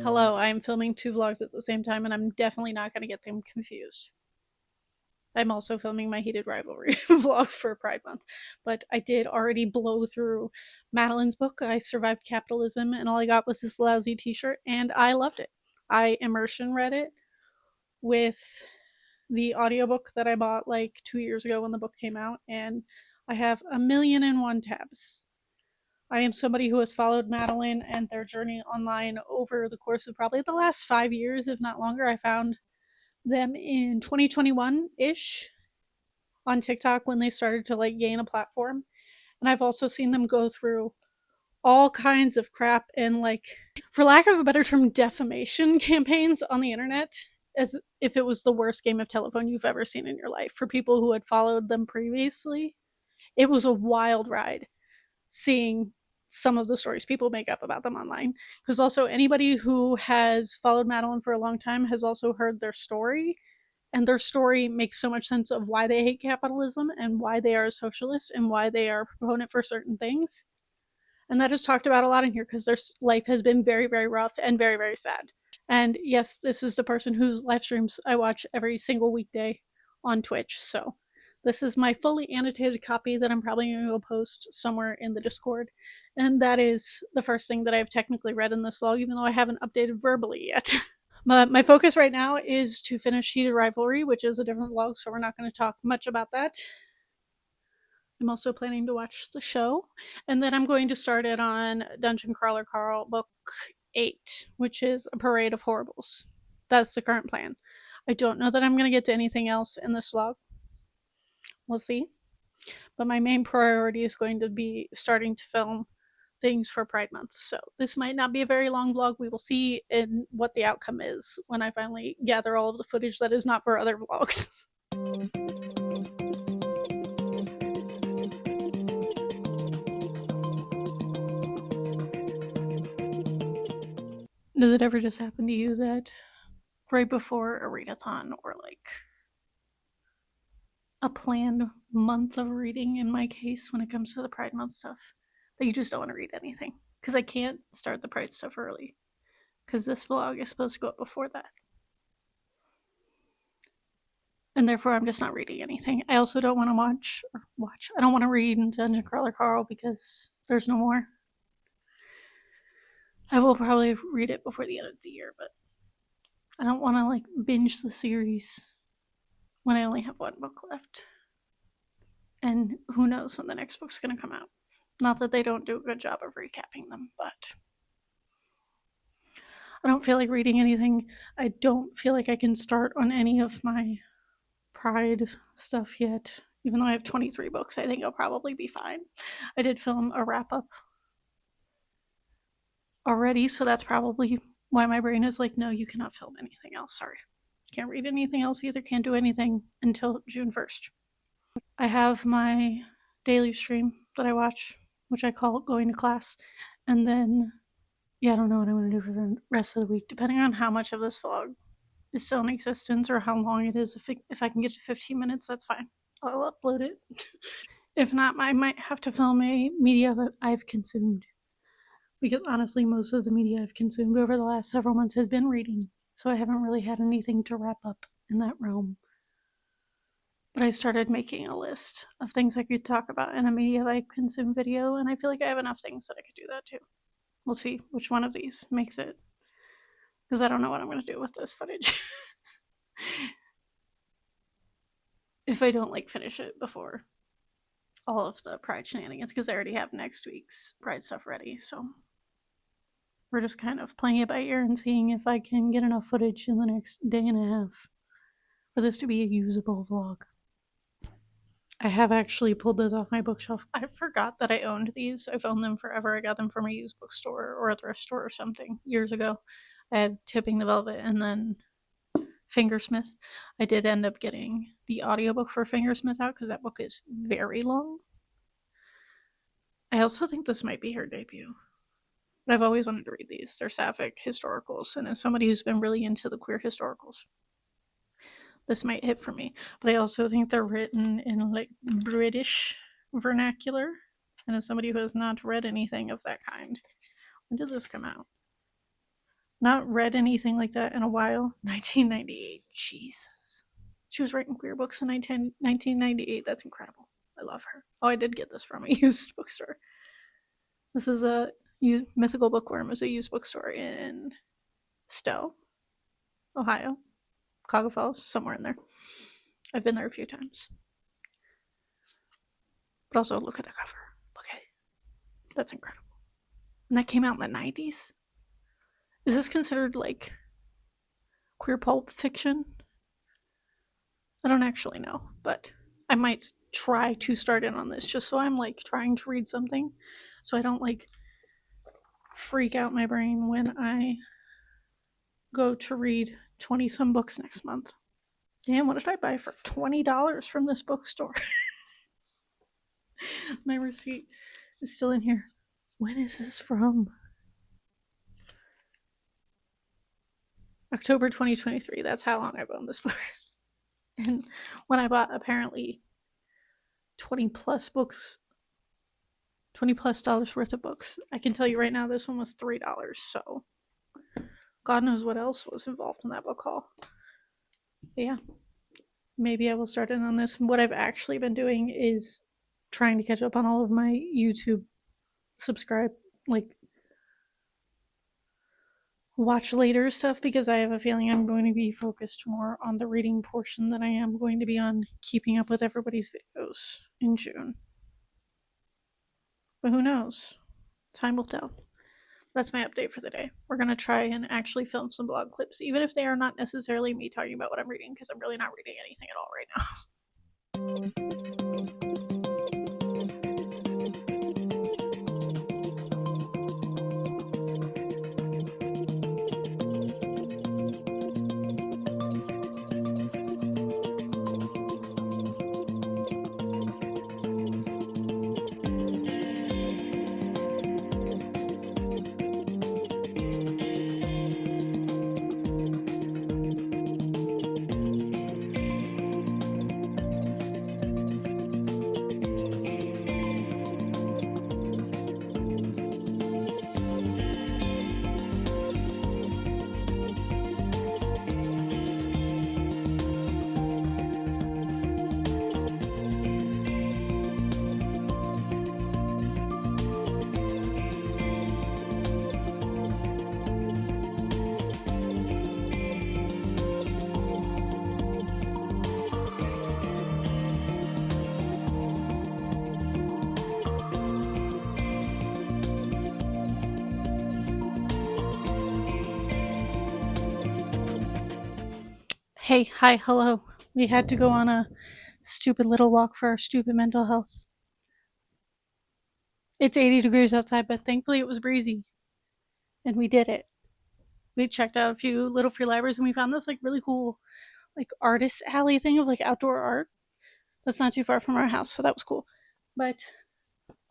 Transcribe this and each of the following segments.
Hello, I am filming two vlogs at the same time, and I'm definitely not going to get them confused. I'm also filming my heated rivalry vlog for Pride Month, but I did already blow through Madeline's book, I Survived Capitalism, and all I got was this lousy t-shirt, and I loved it. I immersion read it with the audiobook that I bought like 2 years ago when the book came out, and I have 1,000,001 tabs. I am somebody who has followed Madeline and their journey online over the course of probably the last 5 years, if not longer. I found them in 2021-ish on TikTok when they started to like gain a platform. And I've also seen them go through all kinds of crap and, like, for lack of a better term, defamation campaigns on the internet, as if it was the worst game of telephone you've ever seen in your life. For people who had followed them previously, it was a wild ride seeing some of the stories people make up about them online. Because also, anybody who has followed Madeline for a long time has also heard their story, and their story makes so much sense of why they hate capitalism and why they are a socialist and why they are a proponent for certain things. And that is talked about a lot in here because their life has been very, very rough and very, very sad. And yes, this is the person whose live streams I watch every single weekday on Twitch. So this is my fully annotated copy that I'm probably going to go post somewhere in the Discord. And that is the first thing that I've technically read in this vlog, even though I haven't updated verbally yet. But my focus right now is to finish Heated Rivalry, which is a different vlog, so we're not going to talk much about that. I'm also planning to watch the show, and then I'm going to start it on Dungeon Crawler Carl Book 8, which is A Parade of Horribles. That's the current plan. I don't know that I'm going to get to anything else in this vlog. We'll see. But my main priority is going to be starting to film things for Pride Month. So this might not be a very long vlog. We will see in what the outcome is when I finally gather all of the footage that is not for other vlogs. Does it ever just happen to you that right before a readathon or like a planned month of reading, in my case, when it comes to the Pride Month stuff, that you just don't want to read anything? Because I can't start the Pride stuff early, because this vlog is supposed to go up before that. And therefore, I'm just not reading anything. I also don't want to watch. I don't want to read Dungeon Crawler Carl because there's no more. I will probably read it before the end of the year, but I don't want to like binge the series when I only have one book left. And who knows when the next book's going to come out. Not that they don't do a good job of recapping them, but I don't feel like reading anything. I don't feel like I can start on any of my Pride stuff yet. Even though I have 23 books, I think I'll probably be fine. I did film a wrap-up already, so that's probably why my brain is like, no, you cannot film anything else. Sorry. Can't read anything else either, can't do anything until June 1st. I have my daily stream that I watch, which I call going to class, and then, yeah, I don't know what I'm going to do for the rest of the week, depending on how much of this vlog is still in existence or how long it is. If I can get to 15 minutes, that's fine. I'll upload it. If not, I might have to film a media that I've consumed, because honestly, most of the media I've consumed over the last several months has been reading, so I haven't really had anything to wrap up in that realm. But I started making a list of things I could talk about in a media that I consume video, and I feel like I have enough things that I could do that too. We'll see which one of these makes it, because I don't know what I'm going to do with this footage. If I don't like finish it before all of the Pride shenanigans, because I already have next week's Pride stuff ready, so we're just kind of playing it by ear and seeing if I can get enough footage in the next day and a half for this to be a usable vlog. I have actually pulled those off my bookshelf. I forgot that I owned these. I've owned them forever. I got them from a used bookstore or a thrift store or something years ago. I had Tipping the Velvet and then Fingersmith. I did end up getting the audiobook for Fingersmith out because that book is very long. I also think this might be her debut. But I've always wanted to read these. They're sapphic historicals, and as somebody who's been really into the queer historicals, this might hit for me. But I also think they're written in like British vernacular. And as somebody who has not read anything of that kind, when did this come out? Not read anything like that in a while. 1998. Jesus. She was writing queer books in 1998. That's incredible. I love her. Oh, I did get this from a used bookstore. This is a Mythical Bookworm is a used bookstore in Stowe, Ohio, Chicago Falls, somewhere in there. I've been there a few times. But also, look at the cover. Look at it. That's incredible. And that came out in the 90s? Is this considered like queer pulp fiction? I don't actually know, but I might try to start in on this just so I'm like trying to read something so I don't like freak out my brain when I go to read 20 some books next month. Damn, what did I buy for $20 from this bookstore? My receipt is still in here. When is this from? October 2023. That's how long I've owned this book. And when I bought apparently 20 plus books, $20 plus worth of books, I can tell you right now this one was $3. So God knows what else was involved in that book haul. But yeah, maybe I will start in on this. What I've actually been doing is trying to catch up on all of my YouTube watch later stuff, because I have a feeling I'm going to be focused more on the reading portion than I am going to be on keeping up with everybody's videos in June. But who knows? Time will tell. That's my update for the day. We're going to try and actually film some blog clips, even if they are not necessarily me talking about what I'm reading, because I'm really not reading anything at all right now. Hey, hi, hello. We had to go on a stupid little walk for our stupid mental health. It's 80 degrees outside, but thankfully it was breezy. And we did it. We checked out a few little free libraries and we found this like really cool like artist alley thing of like outdoor art. That's not too far from our house, so that was cool. But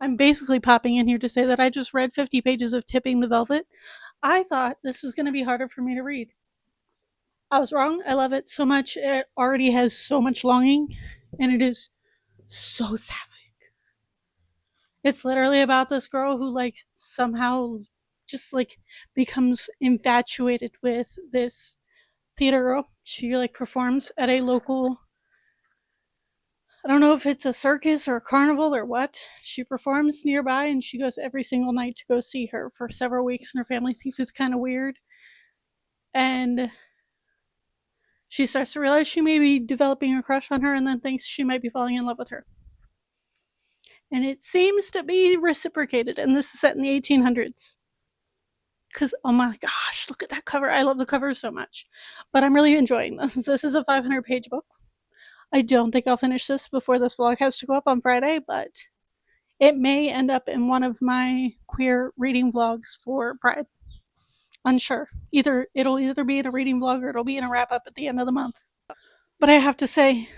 I'm basically popping in here to say that I just read 50 pages of Tipping the Velvet. I thought this was going to be harder for me to read. I was wrong. I love it so much. It already has so much longing, and it is so sapphic. It's literally about this girl who like somehow just like becomes infatuated with this theater girl. She like performs at a local, I don't know if it's a circus or a carnival or what. She performs nearby and she goes every single night to go see her for several weeks, and her family thinks it's kind of weird. And she starts to realize she may be developing a crush on her and then thinks she might be falling in love with her. And it seems to be reciprocated, and this is set in the 1800s. Because, oh my gosh, look at that cover. I love the cover so much. But I'm really enjoying this. This is a 500-page book. I don't think I'll finish this before this vlog has to go up on Friday, but it may end up in one of my queer reading vlogs for Pride. Unsure. It'll either be in a reading vlog or it'll be in a wrap up at the end of the month. But I have to say,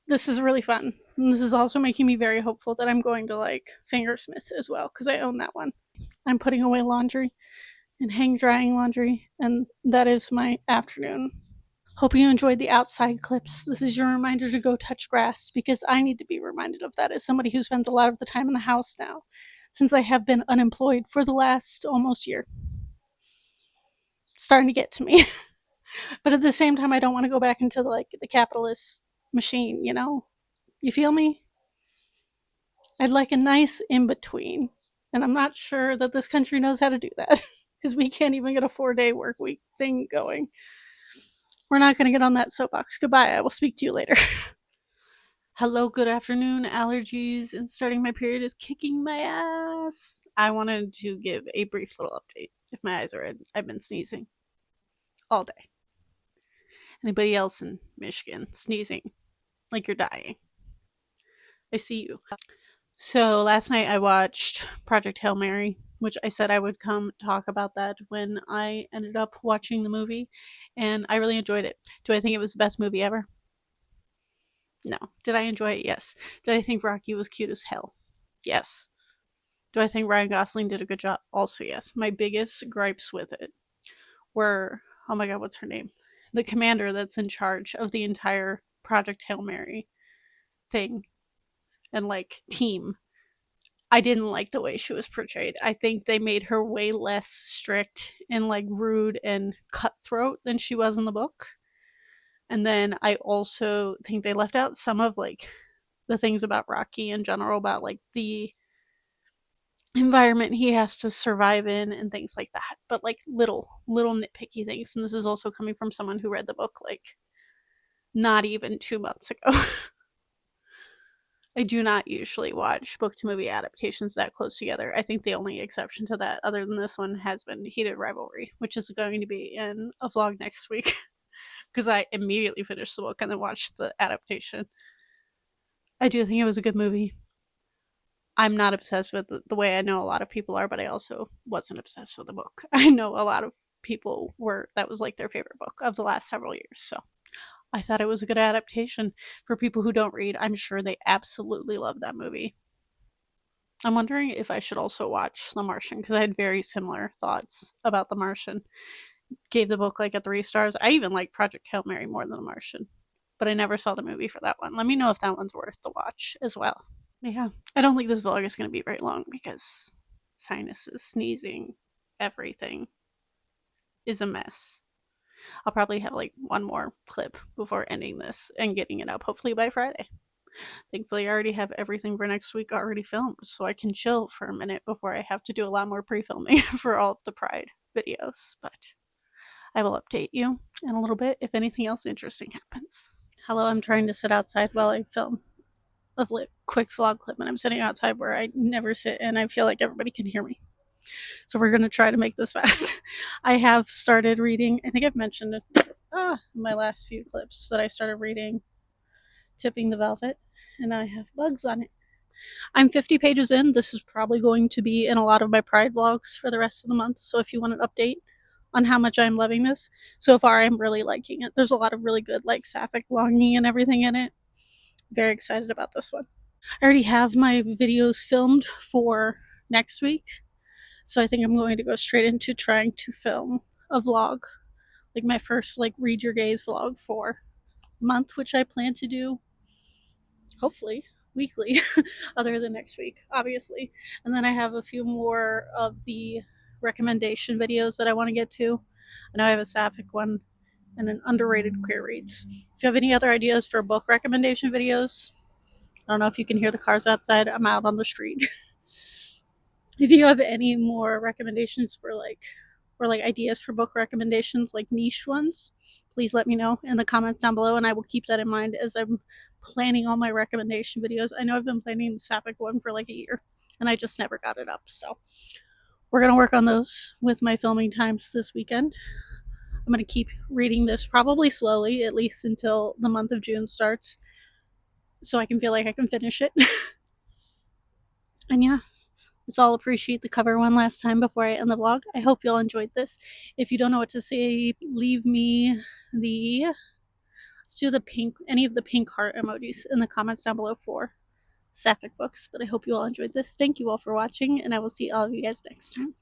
this is really fun. And this is also making me very hopeful that I'm going to like Fingersmith as well, because I own that one. I'm putting away laundry and hang drying laundry, and that is my afternoon. Hope you enjoyed the outside clips. This is your reminder to go touch grass because I need to be reminded of that as somebody who spends a lot of the time in the house now, since I have been unemployed for the last almost year. It's starting to get to me. But at the same time, I don't want to go back into the capitalist machine, you know? You feel me? I'd like a nice in between. And I'm not sure that this country knows how to do that because we can't even get a 4-day work week thing going. We're not going to get on that soapbox. Goodbye. I will speak to you later. Hello, good afternoon. Allergies and starting my period is kicking my ass. I wanted to give a brief little update. If my eyes are red, I've been sneezing all day. Anybody else in Michigan sneezing like you're dying? I see you. So last night I watched Project Hail Mary, which I said I would come talk about that when I ended up watching the movie, and I really enjoyed it. Do I think it was the best movie ever? No. Did I enjoy it? Yes. Did I think Rocky was cute as hell? Yes. Do I think Ryan Gosling did a good job? Also, yes. My biggest gripes with it were, oh my god, what's her name? The commander that's in charge of the entire Project Hail Mary thing and team. I didn't like the way she was portrayed. I think they made her way less strict and rude and cutthroat than she was in the book. And then I also think they left out some of the things about Rocky in general, about the environment he has to survive in and things like that. But little nitpicky things. And this is also coming from someone who read the book not even 2 months ago. I do not usually watch book to movie adaptations that close together. I think the only exception to that, other than this one, has been Heated Rivalry, which is going to be in a vlog next week because I immediately finished the book and then watched the adaptation. I do think it was a good movie. I'm not obsessed with the way I know a lot of people are, but I also wasn't obsessed with the book. I know a lot of people that was their favorite book of the last several years, so I thought it was a good adaptation. For people who don't read, I'm sure they absolutely love that movie. I'm wondering if I should also watch The Martian, because I had very similar thoughts about The Martian. Gave the book a 3 stars. I even like Project Hail Mary more than The Martian, but I never saw the movie for that one. Let me know if that one's worth the watch as well. Yeah, I don't think this vlog is going to be very long because sinuses, sneezing, everything is a mess. I'll probably have one more clip before ending this and getting it up, hopefully by Friday. Thankfully, I already have everything for next week already filmed, so I can chill for a minute before I have to do a lot more pre-filming for all of the Pride videos. But I will update you in a little bit if anything else interesting happens. Hello, I'm trying to sit outside while I film a quick vlog clip, and I'm sitting outside where I never sit, and I feel like everybody can hear me. So we're going to try to make this fast. I have started reading, I think I've mentioned it in my last few clips, that I started reading Tipping the Velvet, and I have bugs on it. I'm 50 pages in. This is probably going to be in a lot of my Pride vlogs for the rest of the month, so if you want an update on how much I'm loving this, so far I'm really liking it. There's a lot of really good sapphic longing and everything in it. Very excited about this one. I already have my videos filmed for next week, so I think I'm going to go straight into trying to film a vlog, my first Read Your Gaze vlog for a month, which I plan to do hopefully weekly other than next week, obviously. And then I have a few more of the recommendation videos that I want to get to. I know I have a sapphic one and an underrated queer reads. If you have any other ideas for book recommendation videos, I don't know if you can hear the cars outside. I'm out on the street. If you have any more recommendations for or ideas for book recommendations, niche ones, please let me know in the comments down below, and I will keep that in mind as I'm planning all my recommendation videos. I know I've been planning the sapphic one for a year, and I just never got it up, so we're going to work on those with my filming times this weekend. I'm going to keep reading this probably slowly, at least until the month of June starts, so I can feel like I can finish it. And yeah, let's all appreciate the cover one last time before I end the vlog. I hope you all enjoyed this. If you don't know what to say, leave me let's do any of the pink heart emojis in the comments down below for sapphic books. But I hope you all enjoyed this. Thank you all for watching, and I will see all of you guys next time.